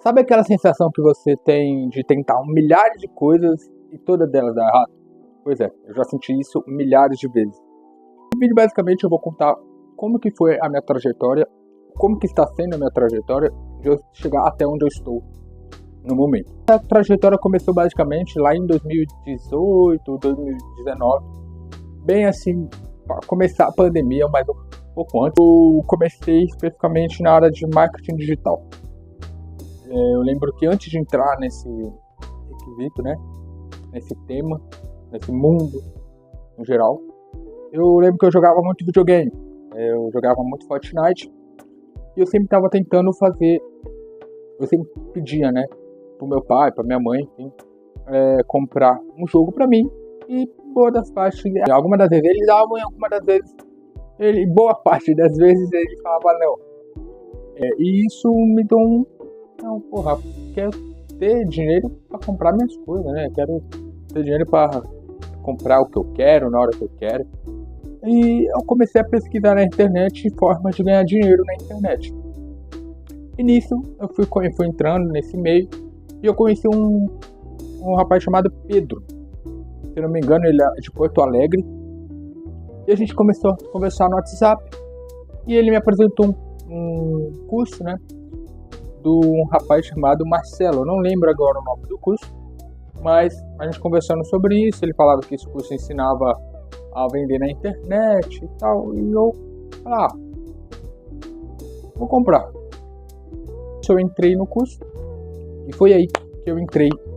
Sabe aquela sensação que você tem de tentar milhares de coisas e todas delas dar errado? Pois é, eu já senti isso milhares de vezes. No vídeo, basicamente, eu vou contar como que foi a minha trajetória, como que está sendo a minha trajetória de eu chegar até onde eu estou no momento. A trajetória começou basicamente lá em 2018, 2019, bem assim, para começar a pandemia, mas um pouco antes. Eu comecei especificamente na área de marketing digital. Eu lembro que antes de entrar nesse requisito, né, nesse tema, nesse mundo em geral, eu lembro que eu jogava muito videogame, eu jogava muito Fortnite, e eu sempre estava tentando fazer, eu sempre pedia, né, pro meu pai, pra minha mãe, enfim, comprar um jogo pra mim, e boa das partes, algumas das vezes eles davam, e algumas das vezes, boa parte das vezes ele falava não. E isso me deu não, porra, quero ter dinheiro pra comprar minhas coisas, né? Quero ter dinheiro pra comprar o que eu quero, na hora que eu quero. E eu comecei a pesquisar na internet formas de ganhar dinheiro na internet. E nisso eu fui entrando nesse meio e eu conheci um rapaz chamado Pedro. Se não me engano, ele é de Porto Alegre. E a gente começou a conversar no WhatsApp. E ele me apresentou um curso, né? De um rapaz chamado Marcelo. Eu não lembro agora o nome do curso, mas a gente conversando sobre isso, ele falava que esse curso ensinava a vender na internet e tal, e eu falei, vou comprar. Eu entrei no curso e foi aí que eu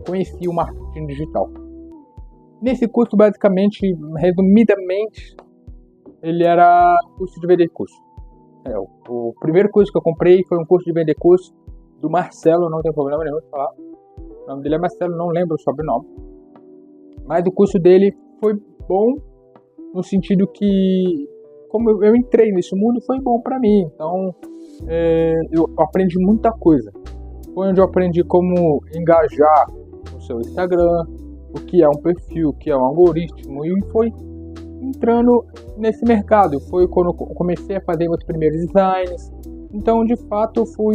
conheci o marketing digital. Nesse curso, basicamente, resumidamente, ele era curso de vender curso. O primeiro curso que eu comprei foi um curso de vender curso do Marcelo, não tem problema nenhum de falar. O nome dele é Marcelo, não lembro o sobrenome. Mas o curso dele foi bom no sentido que, como eu entrei nesse mundo, foi bom pra mim. Então, eu aprendi muita coisa. Foi onde eu aprendi como engajar no seu Instagram, o que é um perfil, o que é um algoritmo, e foi entrando nesse mercado. Foi quando eu comecei a fazer meus primeiros designs. Então, de fato, eu fui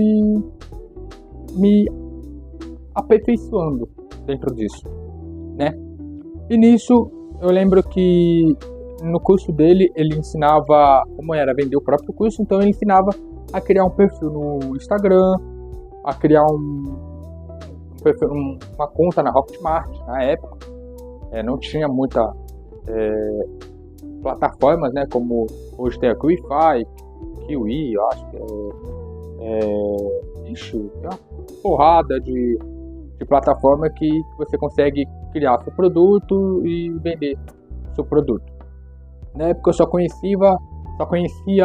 me aperfeiçoando dentro disso, né? E nisso, eu lembro que no curso dele, ele ensinava como era vender o próprio curso, então ele ensinava a criar um perfil no Instagram, a criar uma conta na Hotmart, na época. Não tinha muita plataformas, né, como hoje tem a Kiwi, eu acho que tem uma porrada de plataforma que você consegue criar seu produto e vender seu produto. Na época eu só conhecia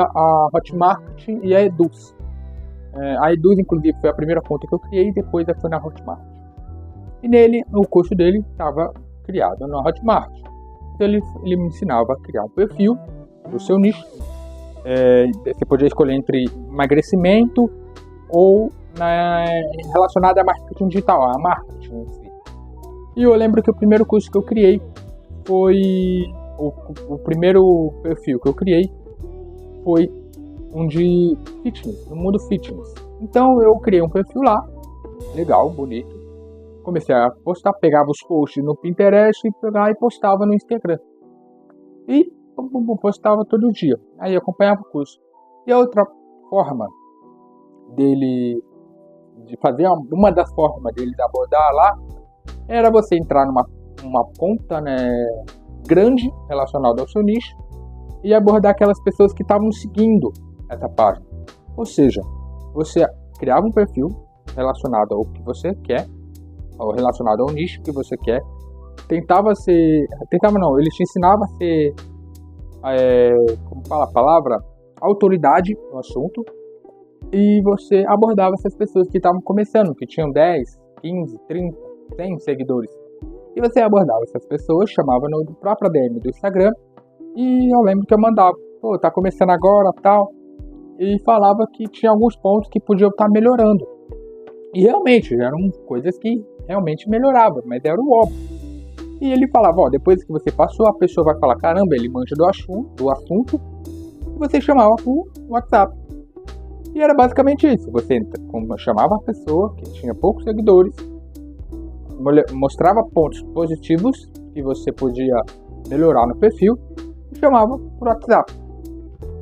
a Hotmart e a Eduz. A Eduz, inclusive, foi a primeira conta que eu criei, e depois foi na Hotmart. E nele, o curso dele estava criado na Hotmart. Então ele me ensinava a criar um perfil do seu nicho. Você podia escolher entre emagrecimento ou relacionado a marketing digital, a marketing em si. E eu lembro que o primeiro curso que eu criei foi o primeiro perfil que eu criei foi um de fitness, no mundo fitness. Então eu criei um perfil lá, legal, bonito. Comecei a postar, pegava os posts no Pinterest e postava no Instagram. E postava todo dia. Aí eu acompanhava o curso. E a outra forma dele de fazer, uma das formas dele de abordar lá, era você entrar numa conta, né, grande relacionada ao seu nicho e abordar aquelas pessoas que estavam seguindo essa página. Ou seja, você criava um perfil relacionado ao que você quer, ou relacionado ao nicho que você quer. Ele te ensinava a ser, como fala a palavra, autoridade no assunto, e você abordava essas pessoas que estavam começando, que tinham 10, 15, 30, 100 seguidores. E você abordava essas pessoas, chamava no próprio DM do Instagram, e eu lembro que eu mandava, tá começando agora, tal, e falava que tinha alguns pontos que podiam estar melhorando. E realmente, eram coisas que realmente melhoravam, mas era o óbvio. E ele falava, depois que você passou, a pessoa vai falar, caramba, ele manja do assunto, e você chamava por WhatsApp. E era basicamente isso. Você chamava a pessoa que tinha poucos seguidores, mostrava pontos positivos que você podia melhorar no perfil e chamava por WhatsApp.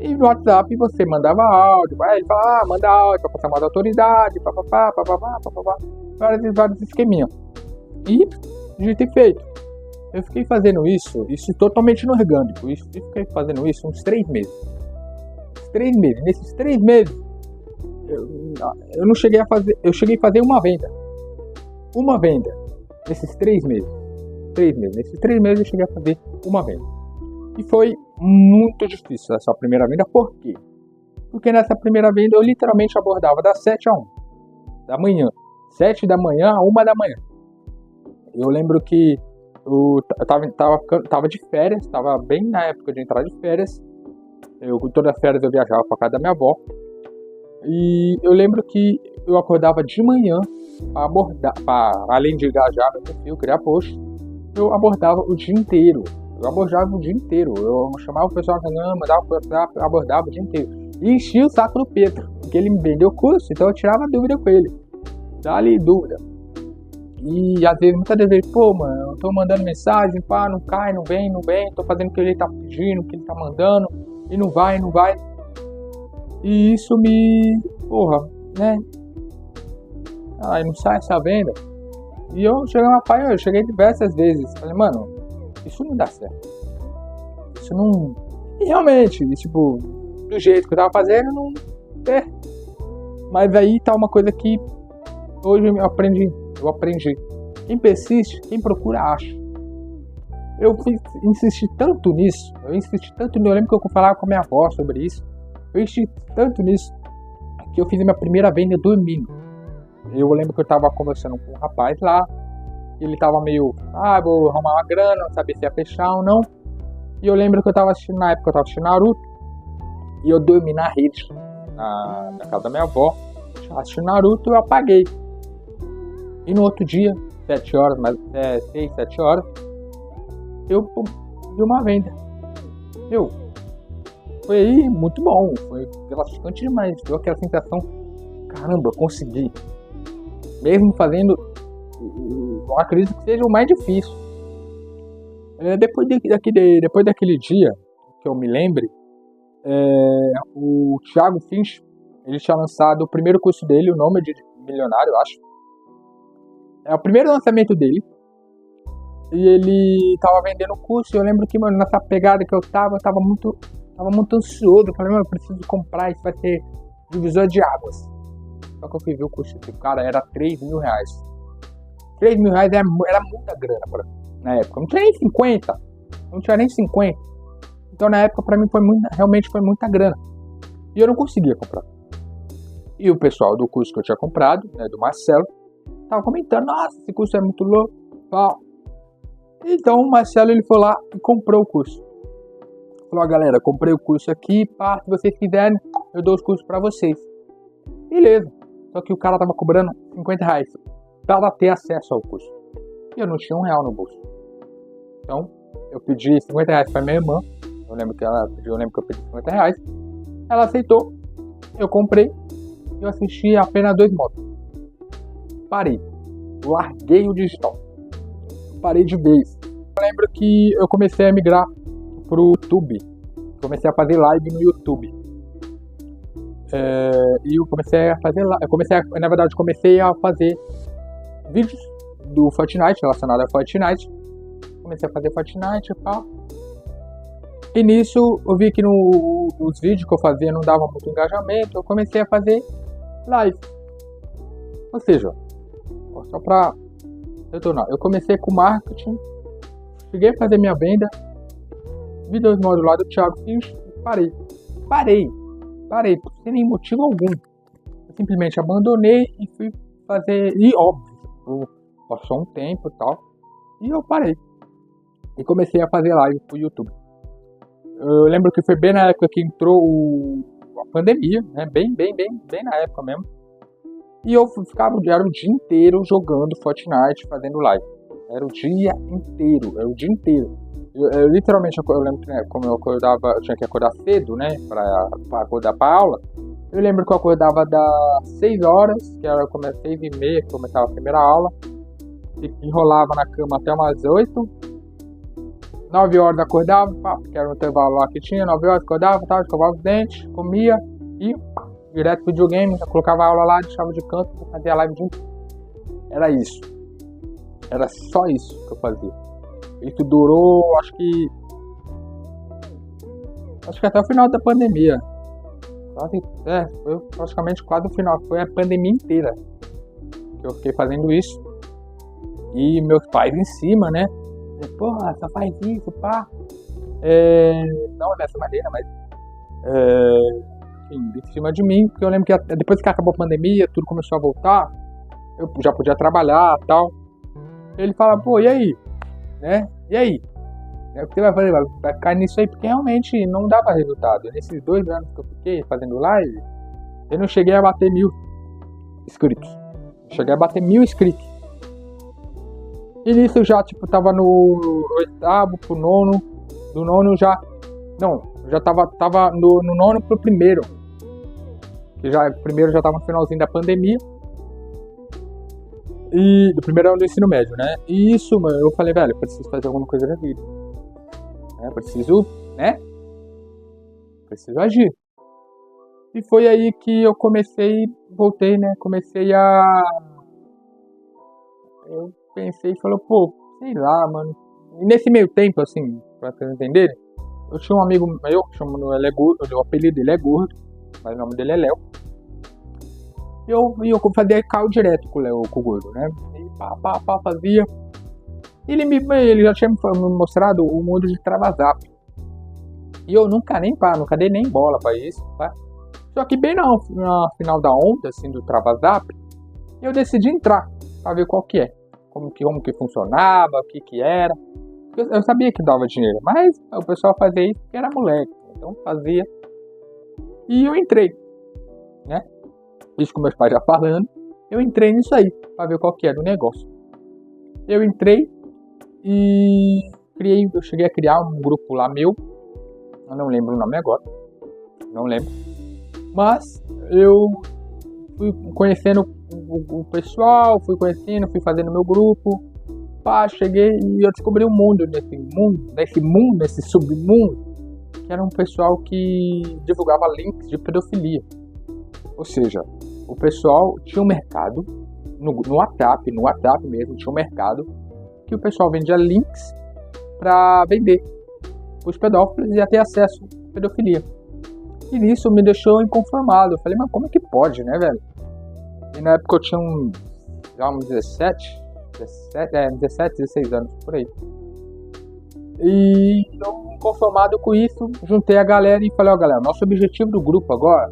E no WhatsApp você mandava áudio, aí ele falava, manda áudio pra passar mais autoridade, papapá, vários esqueminhas. E dito e feito. Eu fiquei fazendo isso totalmente no orgânico. Fiquei fazendo isso uns 3 meses. 3 meses. Nesses 3 meses, eu não cheguei a fazer. Eu cheguei a fazer uma venda. Uma venda. Nesses 3 meses. 3 meses. Nesses 3 meses eu cheguei a fazer uma venda. E foi muito difícil essa primeira venda. Por quê? Porque nessa primeira venda eu literalmente abordava das 7 a 1 da manhã. 7 da manhã a 1 da manhã. Eu lembro que eu tava de férias, tava bem na época de entrar de férias. Todas as férias eu viajava pra casa da minha avó. E eu lembro que eu acordava de manhã para abordar, além de engajar no perfil, criar post, eu abordava o dia inteiro. Eu chamava o pessoal na cama, mandava o WhatsApp, abordava o dia inteiro. E enchia o saco do Pedro, porque ele me vendeu o curso, então eu tirava dúvida com ele. Dá-lhe dúvida. E às vezes, muitas vezes, pô, mano, eu tô mandando mensagem, pá, não cai, não vem, tô fazendo o que ele tá pedindo, o que ele tá mandando, e não vai. E isso porra, né? Aí não sai essa venda. E eu cheguei diversas vezes, falei, mano, isso não dá certo. Isso não... E realmente, tipo, do jeito que eu tava fazendo, não... Mas aí tá uma coisa que hoje eu aprendi. Quem persiste, quem procura, acha. Eu insisti tanto nisso. Eu lembro que eu falava com a minha avó sobre isso. Eu insisti tanto nisso que eu fiz a minha primeira venda dormindo. Eu lembro que eu tava conversando com um rapaz lá. Ele tava meio, vou arrumar uma grana, não sabia se ia fechar ou não. E eu lembro que na época eu tava assistindo Naruto. E eu dormi na rede, na casa da minha avó. Assistindo Naruto, eu apaguei. E no outro dia, 7 horas, 6, 7 horas, eu vi uma venda. Foi aí muito bom, foi relaxante demais. Deu aquela sensação, caramba, eu consegui. Mesmo fazendo, eu acredito que seja o mais difícil. Depois daquele dia, que eu me lembre, o Thiago Finch, ele tinha lançado o primeiro curso dele, o Nômade Milionário, eu acho. É o primeiro lançamento dele. E ele tava vendendo o curso. E eu lembro que, mano, nessa pegada que eu tava muito ansioso. Eu falei, mano, eu preciso comprar. Isso vai ser divisor de águas. Só que eu fui ver o curso desse cara, era 3 mil reais. 3 mil reais era muita grana na época. Não tinha nem 50. Então na época pra mim realmente foi muita grana. E eu não conseguia comprar. E o pessoal do curso que eu tinha comprado, né, do Marcelo, tava comentando, nossa, esse curso é muito louco. Então o Marcelo, ele foi lá e comprou o curso. Falou, galera, comprei o curso aqui, se vocês quiserem, eu dou os cursos pra vocês. Beleza. Só que o cara tava cobrando 50 reais pra ter acesso ao curso. E eu não tinha R$1 no bolso. Então, eu pedi 50 reais pra minha irmã. Eu lembro que eu pedi 50 reais. Ela aceitou. Eu comprei. Eu assisti apenas 2 módulos. Parei. Larguei o digital. Parei de vez. Eu lembro que eu comecei a migrar pro YouTube. Comecei a fazer live no YouTube. E eu comecei a fazer comecei a fazer vídeos do Fortnite, relacionado a Fortnite. Comecei a fazer Fortnite e tal. E nisso eu vi que nos vídeos que eu fazia não dava muito engajamento. Eu comecei a fazer live. Ou seja, só pra retornar, eu comecei com marketing, cheguei a fazer minha venda, vi 2 módulos lá do Thiago Finch e parei, sem nenhum motivo algum. Eu simplesmente abandonei e fui fazer, e óbvio, passou um tempo e tal, e eu parei. E comecei a fazer live pro YouTube. Eu lembro que foi bem na época que entrou a pandemia, né? Bem na época mesmo. E eu era o dia inteiro jogando Fortnite, fazendo live. Era o dia inteiro. Eu literalmente, eu lembro que, né, como eu tinha que acordar cedo, né, pra acordar pra aula. Eu lembro que eu acordava das 6 horas, que era 6h30, que começava a primeira aula. E enrolava na cama até umas 8. 9 horas acordava, que era um intervalo lá que tinha. 9 horas acordava, escovava os dentes, comia e direto pro videogame. Já colocava a aula lá, deixava de canto, fazia live de inteiro. Era isso. Era só isso que eu fazia. Isso durou, acho que até o final da pandemia. Foi praticamente quase o final. Foi a pandemia inteira que eu fiquei fazendo isso. E meus pais em cima, né? Porra, só faz isso, pá. Não dessa maneira, mas enfim, em cima de mim. Porque eu lembro que depois que acabou a pandemia, tudo começou a voltar. Eu já podia trabalhar e tal. Ele fala, pô, e aí? Né? E aí? O que você vai fazer? Vai ficar nisso aí, porque realmente não dava resultado. Nesses 2 anos que eu fiquei fazendo live, eu não cheguei a bater 1000 inscritos. Eu cheguei a bater 1000 inscritos. E nisso eu já, tava no 8º pro 9º. Do 9º já... Não, já tava no 9º pro 1º. Que já, o 1º já tava no finalzinho da pandemia. E do 1º ano do ensino médio, né? E isso, mano, eu falei, velho, eu preciso fazer alguma coisa na vida. Preciso agir. E foi aí que eu voltei, né? Eu pensei e falei, pô, sei lá, mano. E nesse meio tempo, assim, pra vocês entenderem, eu tinha um amigo meu, ele é gordo, o apelido dele é Gordo, mas o nome dele é Léo. E eu fazia call direto com o Gordo, né? E pá, fazia. Ele já tinha me mostrado o mundo de Travazap. E eu nunca dei nem bola pra isso, tá? Só que bem no final da onda, assim, do Travazap, eu decidi entrar pra ver qual que é. Como que funcionava, o que era. Eu sabia que dava dinheiro, mas o pessoal fazia isso porque era moleque. Então fazia. E eu entrei, né? Isso com meus pais já falando. Eu entrei nisso aí, pra ver qual que era o negócio. Eu entrei e eu cheguei a criar um grupo lá meu. Eu não lembro o nome agora. Não lembro. Mas eu fui conhecendo o pessoal, fui fazendo meu grupo. Pá, cheguei e eu descobri um mundo, nesse submundo, que era um pessoal que divulgava links de pedofilia. Ou seja, o pessoal tinha um mercado, no WhatsApp mesmo, tinha um mercado, que o pessoal vendia links para vender os pedófilos e ter acesso à pedofilia. E nisso me deixou inconformado. Eu falei, mas como é que pode, né, velho? E na época eu tinha uns 16 anos, por aí. E eu, inconformado com isso, juntei a galera e falei, galera, nosso objetivo do grupo agora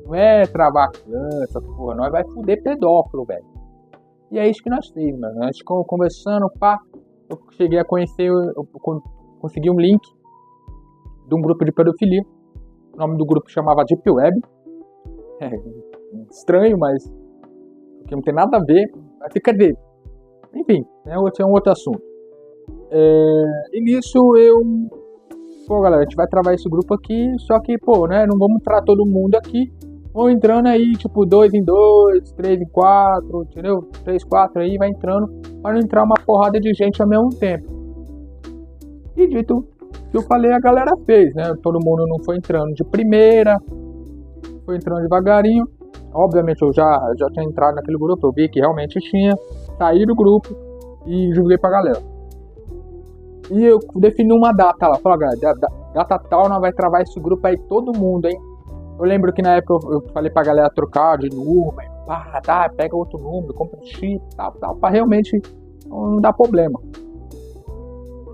não é travar criança, porra, nós vai fuder pedófilo, velho. E é isso que nós fizemos, mano. Nós ficamos conversando, pá, eu cheguei a conhecer, eu consegui um link de um grupo de pedofilia. O nome do grupo chamava Deep Web. Estranho, mas que não tem nada a ver. Quer dizer, enfim, é um outro assunto. E nisso pô, galera, a gente vai travar esse grupo aqui, só que, pô, né, não vamos entrar todo mundo aqui. Vão entrando aí, tipo, 2 em 2, 3 em 4, entendeu? 3, 4 aí, vai entrando, para não entrar uma porrada de gente ao mesmo tempo. E dito que eu falei, a galera fez, né? Todo mundo não foi entrando de primeira, foi entrando devagarinho. Obviamente eu já tinha entrado naquele grupo, eu vi que realmente tinha, saí do grupo e joguei pra galera. E eu defini uma data lá, falei, galera, data tal, nós vai travar esse grupo aí, todo mundo, hein? Eu lembro que na época eu falei pra galera trocar de número, pega outro número, compra um chip, tal, pra realmente não dar problema.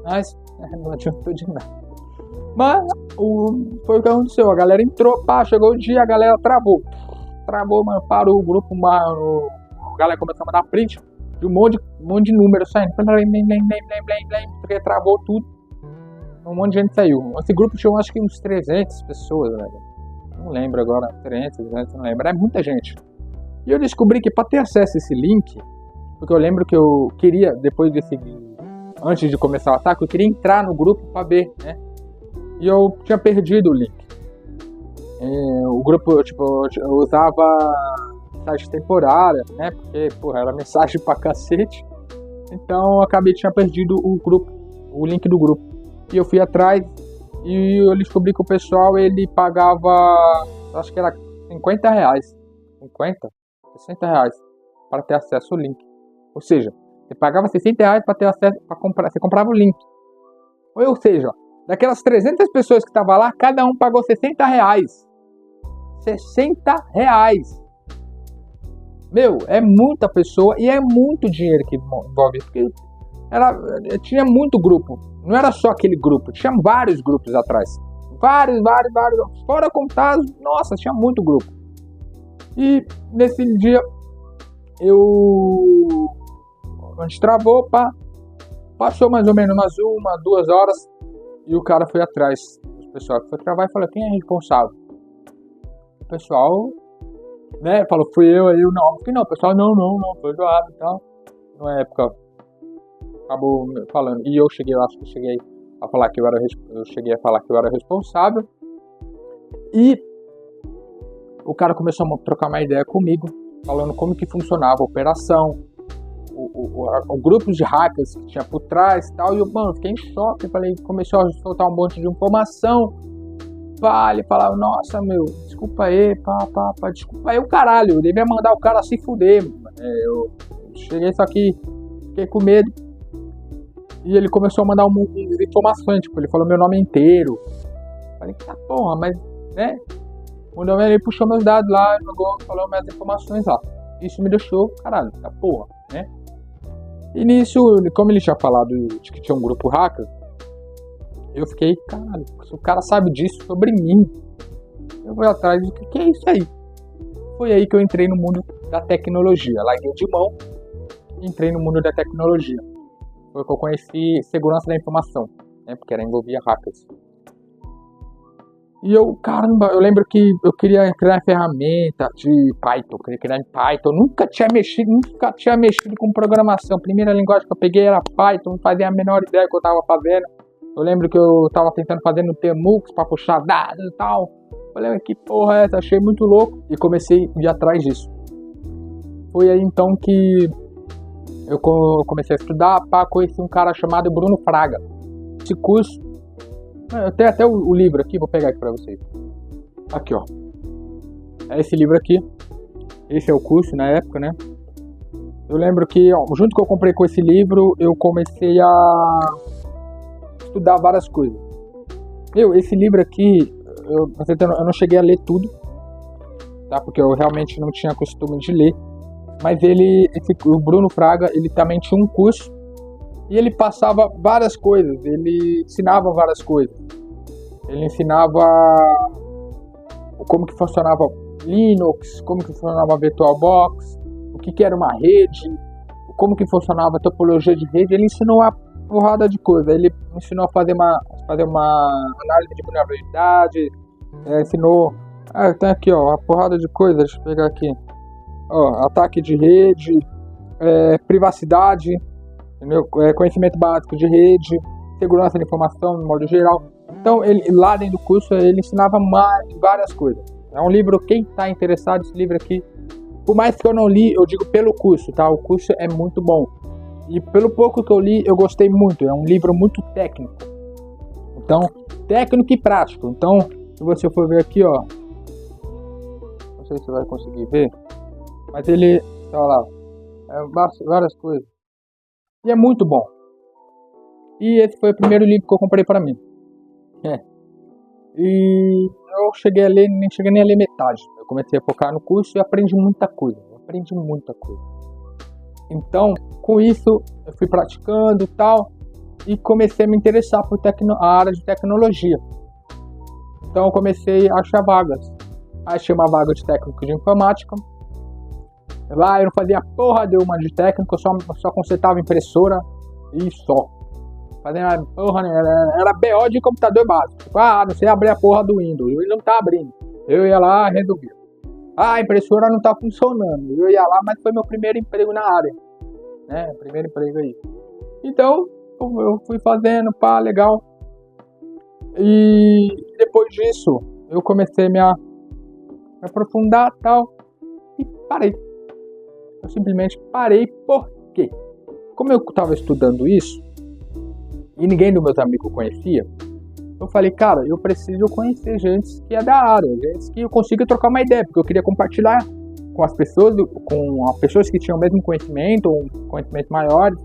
Mas não adiantou de nada. Mas foi o que aconteceu, a galera entrou, chegou o dia, a galera travou, mano, parou o grupo, mano, a galera começou a mandar print de um monte de número saindo, porque travou tudo, um monte de gente saiu. Esse grupo tinha acho que uns 300 pessoas, velho. Não lembro agora, 300, não lembro, é muita gente. E eu descobri que para ter acesso a esse link, porque eu lembro que eu queria, antes de começar o ataque, eu queria entrar no grupo para ver, né? E eu tinha perdido o link. O grupo, tipo, eu usava mensagem temporária, né? Porque, porra, era mensagem pra cacete. Então eu acabei tinha perdido o grupo, o link do grupo. E eu fui atrás e eu descobri que o pessoal ele pagava, acho que era R$50, 50, R$60 para ter acesso ao link. Ou seja, você pagava R$60 para ter acesso, para comprar, você comprava o link. Ou seja, daquelas 300 pessoas que estavam lá, cada um pagou R$60. R$60. Meu, é muita pessoa e é muito dinheiro que envolve. Porque tinha muito grupo. Não era só aquele grupo, tinha vários grupos atrás. Vários. Fora contar, nossa, tinha muito grupo. E nesse dia, a gente travou, passou mais ou menos umas 2 horas. E o cara foi atrás. O pessoal que foi travar e falou: quem é responsável? O pessoal, né, falou: fui eu. Não, que não, o pessoal, não, foi doado e tal. Na época, acabou falando. E eu cheguei a falar que eu era responsável. E o cara começou a trocar uma ideia comigo, falando como que funcionava a operação, o grupo de hackers que tinha por trás e tal. E eu, mano, fiquei em choque. Começou a soltar um monte de informação. Ele falava: nossa, meu, desculpa aí, desculpa aí o caralho, eu devia mandar o cara se fuder, mano. Eu cheguei só aqui, fiquei com medo. E ele começou a mandar umas informações, tipo, ele falou meu nome inteiro. Falei: tá porra, mas, né? Quando ele puxou meus dados lá, falou minhas informações lá. Isso me deixou, caralho, tá porra, né? E nisso, como ele tinha falado de que tinha um grupo hacker, eu fiquei, caralho, se o cara sabe disso sobre mim, eu vou atrás do que é isso aí. Foi aí que eu entrei no mundo da tecnologia. Larguei de mão e entrei no mundo da tecnologia. Foi que eu conheci segurança da informação, né? Porque envolvia hackers. E eu, caramba, eu lembro que eu queria criar ferramenta de Python, queria criar em Python. Eu nunca tinha mexido com programação. A primeira linguagem que eu peguei era Python, não fazia a menor ideia do que eu estava fazendo. Eu lembro que eu tava tentando fazer no Tmux pra puxar dados e tal. Falei: que porra é essa? Achei muito louco. E comecei a ir atrás disso. Foi aí então que eu comecei a estudar. Conheci um cara chamado Bruno Fraga. Esse curso, eu tenho até o livro aqui, vou pegar aqui pra vocês. Aqui, ó. É esse livro aqui. Esse é o curso na época, né? Eu lembro que, ó, junto que eu comprei com esse livro, eu comecei a estudar várias coisas. Esse livro aqui, eu não cheguei a ler tudo, tá? Porque eu realmente não tinha costume de ler. Mas o Bruno Fraga, ele também tinha um curso e ele passava várias coisas, ele ensinava várias coisas. Ele ensinava como que funcionava Linux, como que funcionava VirtualBox, o que era uma rede, como que funcionava a topologia de rede. Ele ensinou uma porrada de coisa. Ele me ensinou a fazer uma análise de vulnerabilidade, ensinou, tem aqui, ó, uma porrada de coisa. Deixa eu pegar aqui, ó, ataque de rede, privacidade, entendeu? Conhecimento básico de rede, segurança da informação no modo geral. Então, lá dentro do curso, ele ensinava várias coisas. É um livro, quem está interessado, esse livro aqui, por mais que eu não li, eu digo pelo curso, tá? O curso é muito bom. E pelo pouco que eu li, eu gostei muito. É um livro muito técnico. Então, técnico e prático. Então, se você for ver aqui, ó, não sei se você vai conseguir ver, mas ele, olha lá, várias coisas. E é muito bom. E esse foi o primeiro livro que eu comprei para mim. E eu cheguei a ler, nem cheguei nem a ler metade. Eu comecei a focar no curso e aprendi muita coisa. Então, com isso, eu fui praticando e tal, e comecei a me interessar por a área de tecnologia. Então, eu comecei a achar vagas. Achei uma vaga de técnico de informática. Lá eu não fazia porra nenhuma de técnico, eu só consertava impressora e só. Fazendo porra, era BO de computador básico. Tipo, não sei abrir a porra do Windows, ele não tá abrindo. Eu ia lá e resolvia. A impressora não tá funcionando. Eu ia lá, mas foi meu primeiro emprego na área. Né? Primeiro emprego aí. Então, eu fui fazendo, legal. E depois disso, eu comecei me aprofundar e tal, e parei. Eu simplesmente parei. Por quê? Como eu estava estudando isso, e ninguém dos meus amigos conhecia, eu falei, cara, eu preciso conhecer gente que é da área, gente que eu consiga trocar uma ideia, porque eu queria compartilhar com as pessoas que tinham o mesmo conhecimento, ou conhecimentos maiores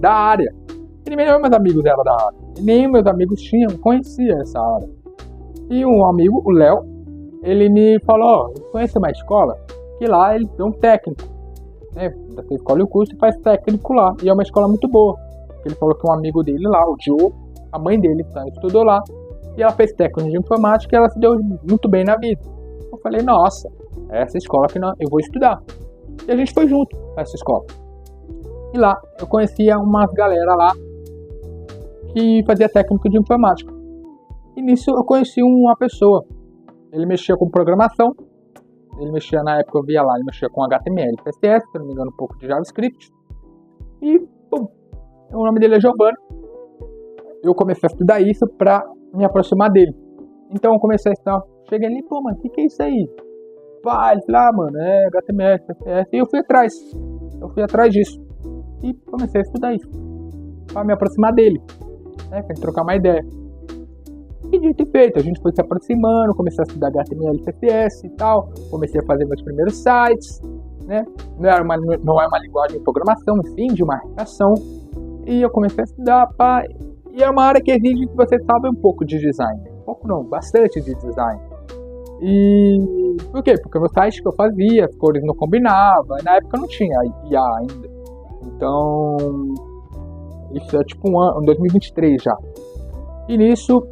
da área. E nem meus amigos eram da área, e nem meus amigos conheciam essa área. E um amigo, o Léo, ele me falou, conhece uma escola? Que lá eles dão técnico, né? Você escolhe o curso e faz técnico lá, e é uma escola muito boa. Ele falou que um amigo dele lá, o Joe, a mãe dele estudou lá, e ela fez técnico de informática e ela se deu muito bem na vida. Eu falei, nossa, é essa escola que eu vou estudar. E a gente foi junto a essa escola. E lá eu conhecia umas galera lá que fazia técnico de informática. E nisso eu conheci uma pessoa. Ele mexia com programação. Ele mexia, na época eu via lá, ele mexia com HTML, CSS, se não me engano, um pouco de JavaScript. E, bom, o nome dele é Giovanni. Eu comecei a estudar isso pra me aproximar dele. Então eu comecei a estudar. Cheguei ali, pô, mano, o que é isso aí? Pá, ele falou, mano, é HTML, CSS. E eu fui atrás disso. E comecei a estudar isso. Pra me aproximar dele. Né, pra gente trocar uma ideia. E dito e feito, a gente foi se aproximando, comecei a estudar HTML, CSS e tal. Comecei a fazer meus primeiros sites. Né? Não é uma linguagem de programação, sim, de marcação. E eu comecei a estudar, pá. E é uma área que exige que você saiba um pouco de design. Um pouco não, bastante de design. E por quê? Porque no site que eu fazia, as cores não combinavam. E na época não tinha IA ainda. Então, isso é tipo um ano, 2023 já. E nisso,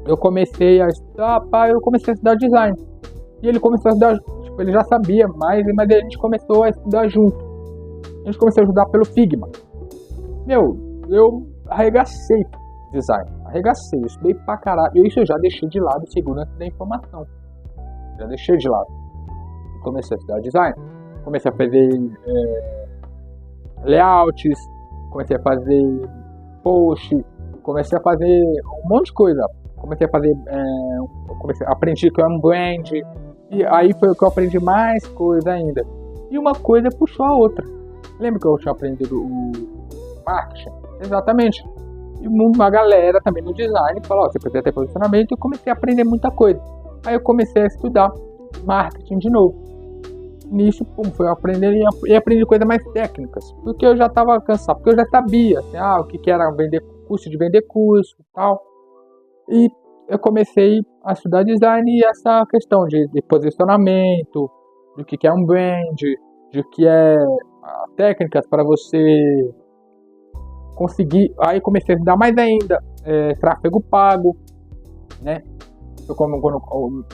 eu comecei a estudar, eu comecei a estudar design. E ele começou a estudar, tipo, ele já sabia mais, mas a gente começou a estudar junto. A gente começou a estudar pelo Figma. Meu, eu arregacei design, eu estudei pra caralho. E isso eu já deixei de lado segurança da informação. Já deixei de lado. E comecei a estudar design. Comecei a fazer layouts, comecei a fazer post, comecei a fazer um monte de coisa. Comecei a fazer, aprendi que é um brand, e aí foi o que eu aprendi mais coisa ainda. E uma coisa puxou a outra. Lembra que eu tinha aprendido o marketing? Exatamente. E uma galera também no design falou, você precisa ter posicionamento, e eu comecei a aprender muita coisa. Aí eu comecei a estudar marketing de novo. Nisso, fui aprender e aprendi coisas mais técnicas, porque eu já estava cansado, porque eu já sabia assim, o que era vender curso, de vender curso e tal. E eu comecei a estudar design e essa questão de posicionamento, do que é um brand, de que é técnicas para você conseguir. Aí comecei a estudar mais ainda tráfego pago, né? Eu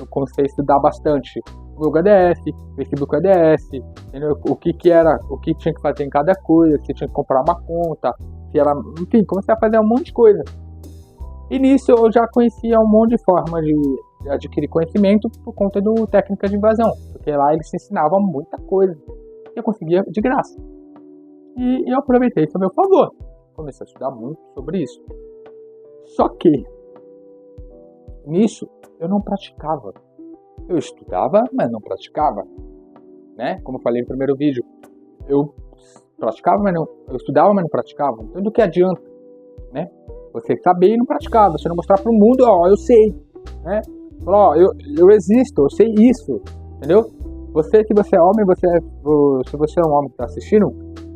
comecei a estudar bastante Google ADS, Facebook ADS, entendeu? O que tinha que fazer em cada coisa, se tinha que comprar uma conta, enfim, comecei a fazer um monte de coisa. E nisso eu já conhecia um monte de formas de adquirir conhecimento por conta do técnica de invasão, porque lá eles ensinavam muita coisa e eu conseguia de graça. E eu aproveitei isso a meu favor. Comecei a estudar muito sobre isso. Só que nisso eu não praticava. Eu estudava, mas não praticava, né? Como eu falei no primeiro vídeo, eu praticava, mas não, eu estudava, mas não praticava. Então do que adianta, né? Você saber e não praticar, você não mostrar para o mundo, eu sei, né? Falar, eu existo, eu sei isso, entendeu? Se você é homem, se você é um homem que está assistindo,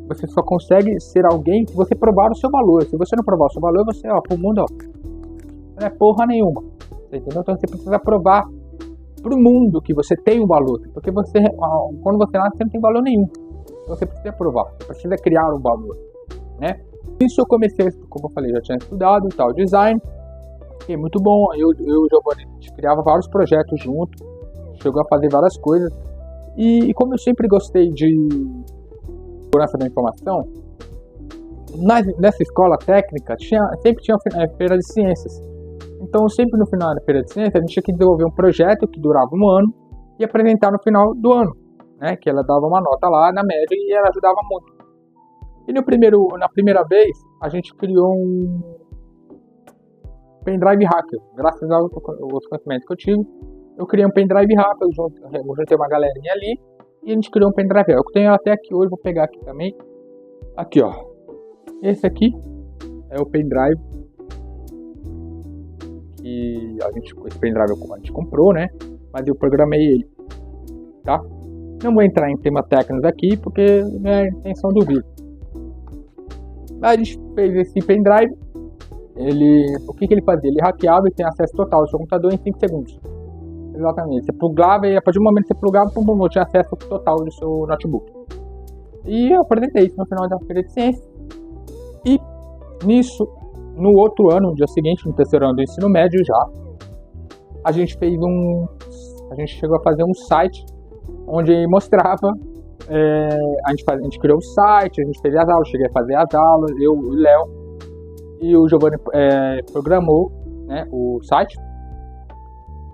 você só consegue ser alguém que você provar o seu valor. Se você não provar o seu valor, você, pro mundo, não é porra nenhuma, entendeu? Então você precisa provar pro mundo que você tem um valor, porque quando você nasce, você não tem valor nenhum. Então você precisa provar, você precisa criar um valor, né? Isso eu comecei, como eu falei, já tinha estudado tal design, fiquei muito bom. Eu e o Giovanni, a gente criava vários projetos junto, chegou a fazer várias coisas. E como eu sempre gostei de segurança da informação, nessa escola técnica sempre tinha feira de ciências. Então sempre no final da feira de ciências a gente tinha que desenvolver um projeto que durava um ano e apresentar no final do ano, né? Que ela dava uma nota lá na média e ela ajudava muito. E na primeira vez, a gente criou um pendrive hacker, graças aos conhecimentos que eu tive. eu criei um pendrive rápido, eu juntei uma galerinha ali e a gente criou um pendrive. Eu tenho até aqui hoje, vou pegar aqui também. Aqui, ó. Esse aqui é o pendrive que esse pendrive a gente comprou, né? Mas eu programei ele, tá? Não vou entrar em temas técnicos aqui porque não é a intenção do vídeo. A gente fez esse pendrive. O que ele fazia? Ele hackeava e tem acesso total ao seu computador em 5 segundos. Exatamente. Você plugava e a partir do momento que você plugava, eu tinha acesso total do seu notebook. E eu apresentei isso no final da feira de ciência. E nisso, no outro ano, no dia seguinte, no terceiro ano do ensino médio já, a gente chegou a fazer um site onde mostrava, a gente criou o site, a gente fez as aulas, cheguei a fazer as aulas, eu, o Léo e o Giovanni programou, né, o site.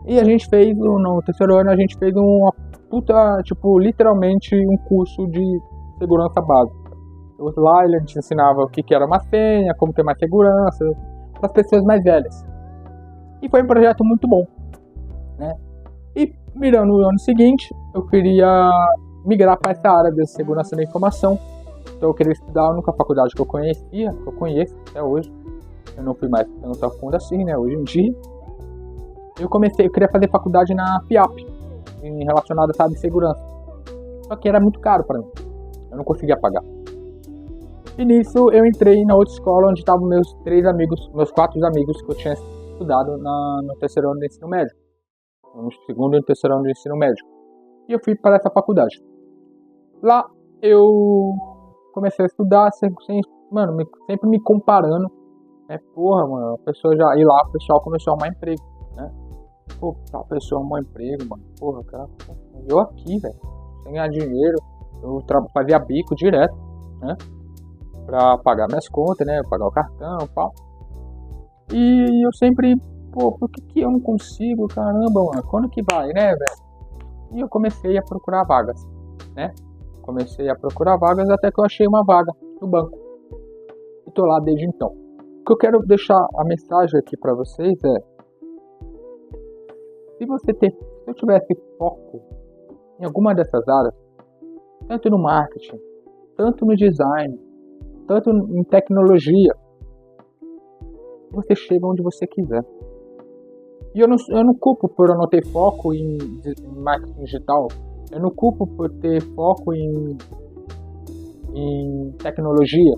E a gente fez, no terceiro ano, a gente fez uma puta, tipo, literalmente um curso de segurança básica. Lá ele te ensinava o que era uma senha, como ter mais segurança, para as pessoas mais velhas. E foi um projeto muito bom, né? E mirando no ano seguinte, eu queria migrar para essa área de segurança da informação. Então eu queria estudar a única faculdade que eu conheço até hoje. Eu não fui mais tanto a fundo assim, né? Hoje em dia. Eu queria fazer faculdade na FIAP, relacionada à área de segurança. Só que era muito caro para mim. Eu não conseguia pagar. E nisso eu entrei na outra escola onde estavam meus 4 amigos que eu tinha estudado no terceiro ano do ensino médio. No segundo e terceiro ano do ensino médio. E eu fui para essa faculdade. Lá eu comecei a estudar, sempre me comparando. Porra, mano, e lá o pessoal começou a arrumar emprego, né? Pô, tal pessoa arrumou emprego, mano. Porra, cara, eu aqui, velho, sem ganhar dinheiro, eu fazia bico direto, né? Pra pagar minhas contas, né? Pagar o cartão e tal. E eu sempre, por que eu não consigo? Caramba, mano, quando que vai, né, velho? E eu comecei a procurar vagas, né? Comecei a procurar vagas até que eu achei uma vaga no banco. E tô lá desde então. O que eu quero deixar a mensagem aqui pra vocês é: se eu tivesse foco em alguma dessas áreas, tanto no marketing, tanto no design, tanto em tecnologia, você chega onde você quiser. E eu não culpo por eu não ter foco em marketing digital, eu não culpo por ter foco em tecnologia,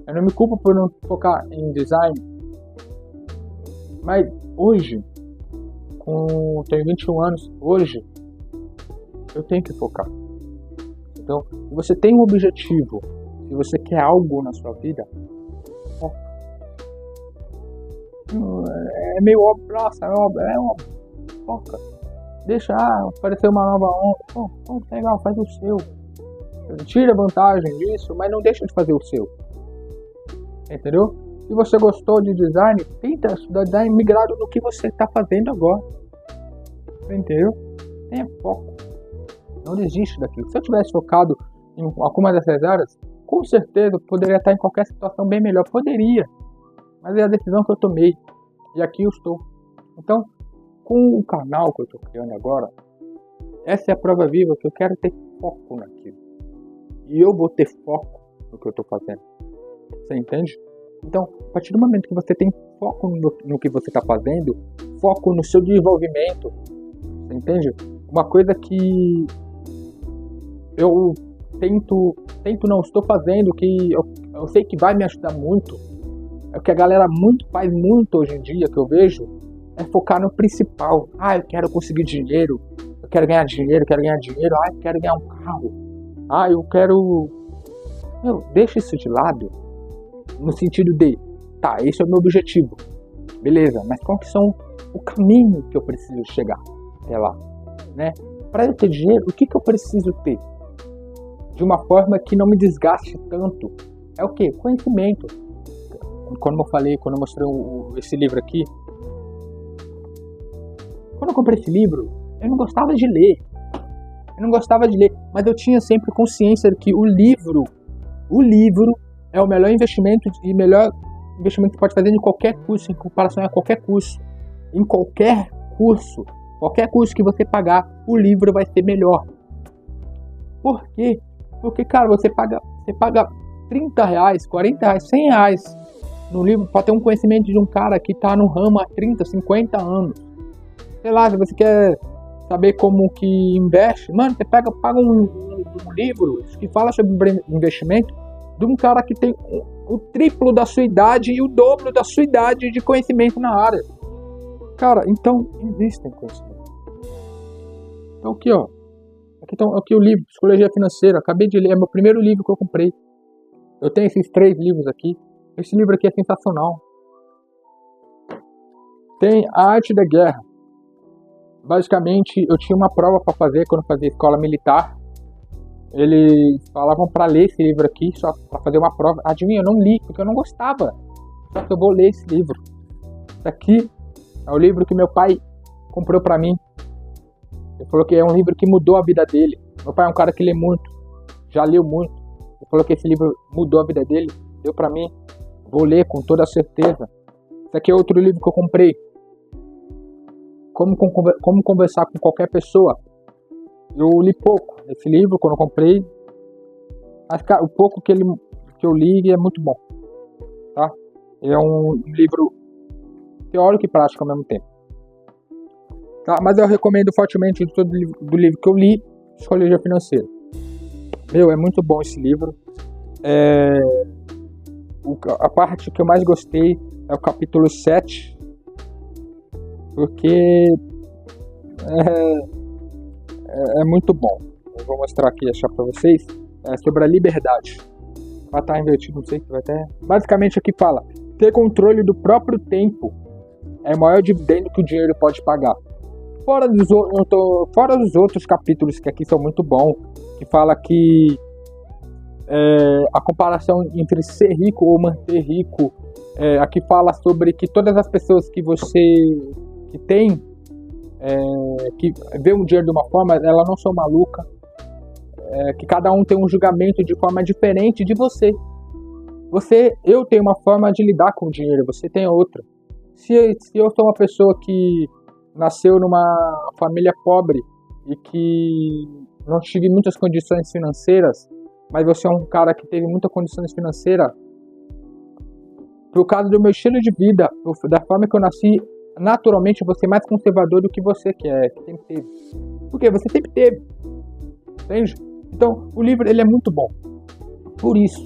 eu não me culpo por não focar em design. Mas hoje, tenho 21 anos, hoje eu tenho que focar. Então, se você tem um objetivo, se você quer algo na sua vida, foca. É meio óbvio, nossa, é óbvio, foca. Deixa aparecer uma nova onda, legal, faz o seu. Tira vantagem disso, mas não deixa de fazer o seu. Entendeu? Se você gostou de design, tenta estudar design migrado no que você está fazendo agora. Entendeu? Tenha foco. Não desiste daquilo. Se eu tivesse focado em alguma dessas áreas, com certeza eu poderia estar em qualquer situação bem melhor. Poderia. Mas é a decisão que eu tomei. E aqui eu estou. Então, com o canal que eu estou criando agora, essa é a prova viva que eu quero ter foco naquilo. E eu vou ter foco no que eu estou fazendo. Você entende? Então, a partir do momento que você tem foco no que você está fazendo, foco no seu desenvolvimento, você entende? Uma coisa que eu estou fazendo, que eu sei que vai me ajudar muito, é o que a galera faz muito hoje em dia, que eu vejo, é focar no principal. Eu quero conseguir dinheiro, eu quero ganhar dinheiro, eu quero ganhar um carro, eu quero... deixa isso de lado, no sentido de, esse é o meu objetivo, beleza, mas qual que são o caminho que eu preciso chegar até lá, né? Para eu ter dinheiro, o que eu preciso ter? De uma forma que não me desgaste tanto. É o que? Conhecimento. Quando eu mostrei esse livro aqui, quando eu comprei esse livro, eu não gostava de ler, mas eu tinha sempre consciência de que o livro é o melhor investimento que pode fazer em qualquer curso, em comparação a qualquer curso. Em qualquer curso, Qualquer curso que você pagar, o livro vai ser melhor. Por quê? Porque, cara, você paga R$30, R$40, R$100 no livro para ter um conhecimento de um cara que tá no ramo há 30, 50 anos. Sei lá, se você quer saber como que investe, mano, você paga um livro que fala sobre investimento de um cara que tem o triplo da sua idade e o dobro da sua idade de conhecimento na área. Cara, então investem em conhecimento. Então aqui, ó. Aqui o livro, Psicologia Financeira. Acabei de ler, é meu primeiro livro que eu comprei. Eu tenho esses 3 livros aqui. Esse livro aqui é sensacional. Tem A Arte da Guerra. Basicamente, eu tinha uma prova para fazer quando eu fazia escola militar. Eles falavam para ler esse livro aqui, só para fazer uma prova. Adivinha, eu não li, porque eu não gostava. Só que eu vou ler esse livro. Esse aqui é o livro que meu pai comprou para mim. Ele falou que é um livro que mudou a vida dele. Meu pai é um cara que lê muito, já leu muito. Ele falou que esse livro mudou a vida dele, deu para mim. Vou ler com toda certeza. Esse aqui é outro livro que eu comprei. Como conversar com qualquer pessoa. Eu li pouco esse livro quando eu comprei. Mas, cara, o pouco que eu li é muito bom. Tá? É um livro teórico e prático ao mesmo tempo. Tá? Mas eu recomendo fortemente do livro que eu li, Psicologia Financeira. É muito bom esse livro. A parte que eu mais gostei é o capítulo 7. Porque é muito bom. Eu vou mostrar aqui, achar pra vocês. É sobre a liberdade. Vai estar invertido, não sei se vai ter. Basicamente aqui fala: ter controle do próprio tempo é o maior dividendo que o dinheiro pode pagar. Fora dos outros capítulos que aqui são muito bons, que fala que a comparação entre ser rico ou manter rico, aqui fala sobre que todas as pessoas que tem, que vê o dinheiro de uma forma, elas não são malucas, que cada um tem um julgamento de forma diferente de você. Eu tenho uma forma de lidar com o dinheiro, você tem outra. Se eu sou uma pessoa que nasceu numa família pobre e que não tive muitas condições financeiras, mas você é um cara que teve muitas condições financeiras, por causa do meu estilo de vida, da forma que eu nasci, naturalmente eu vou ser mais conservador do que você que sempre teve. Porque você sempre teve. Entende? Então, o livro ele é muito bom. Por isso.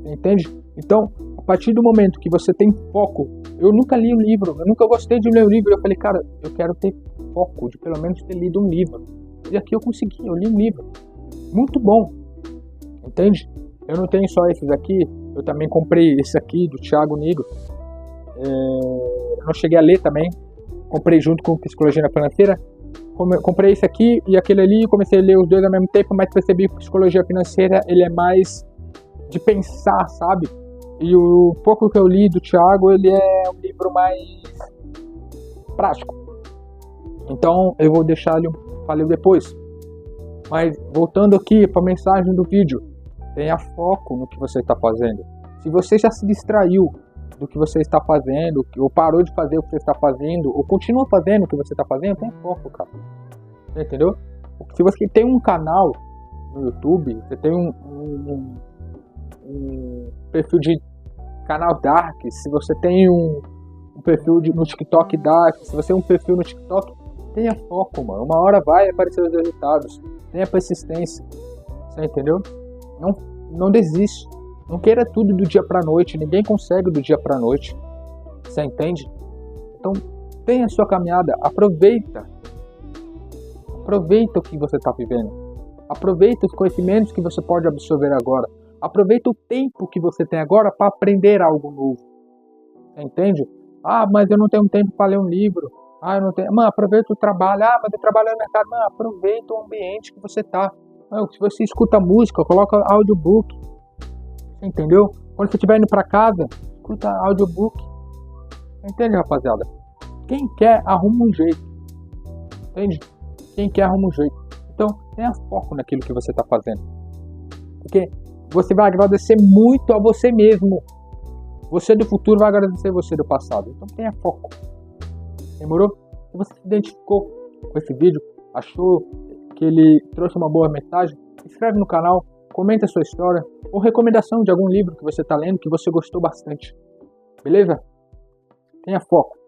Entende? Então, a partir do momento que você tem foco, eu nunca li um livro, eu nunca gostei de ler um livro, eu falei, cara, eu quero ter foco, de pelo menos ter lido um livro. E aqui eu consegui, eu li um livro. Muito bom. Entende? Eu não tenho só esses aqui, eu também comprei esse aqui, do Thiago Nigro. Eu não cheguei a ler também. Comprei junto com Psicologia Financeira. Comprei esse aqui e aquele ali, comecei a ler os dois ao mesmo tempo, mas percebi que Psicologia Financeira ele é mais de pensar, sabe? E o pouco que eu li do Thiago, ele é um livro mais prático. Então eu vou deixar ele para ler depois. Mas voltando aqui para a mensagem do vídeo, tenha foco no que você está fazendo. Se você já se distraiu do que você está fazendo, ou parou de fazer o que você está fazendo, ou continua fazendo o que você está fazendo, tenha foco, cara. Você entendeu? Se você tem um canal no YouTube, você tem um perfil de canal Dark, se você tem um perfil no TikTok Dark, se você tem um perfil no TikTok, tenha foco, mano. Uma hora vai aparecer os resultados. Tenha persistência. Você entendeu? Não desiste. Não queira tudo do dia pra noite. Ninguém consegue do dia pra noite. Você entende? Então, tenha a sua caminhada. Aproveita. Aproveita o que você está vivendo. Aproveita os conhecimentos que você pode absorver agora. Aproveita o tempo que você tem agora para aprender algo novo. Você entende? Ah, mas eu não tenho tempo para ler um livro. Ah, eu não tenho. Mano, aproveita o trabalho. Ah, mas eu trabalho no mercado. Mano, aproveita o ambiente que você tá. Mano, se você escuta música, coloca audiobook. Você entendeu? Quando você estiver indo para casa, escuta audiobook. Entende, rapaziada? Quem quer, arruma um jeito. Entende? Quem quer, arruma um jeito. Então, tenha foco naquilo que você tá fazendo. Porque você vai agradecer muito a você mesmo. Você do futuro vai agradecer você do passado. Então tenha foco. Demorou? Se você se identificou com esse vídeo, achou que ele trouxe uma boa mensagem, se inscreve no canal, comenta a sua história ou recomendação de algum livro que você está lendo que você gostou bastante. Beleza? Tenha foco.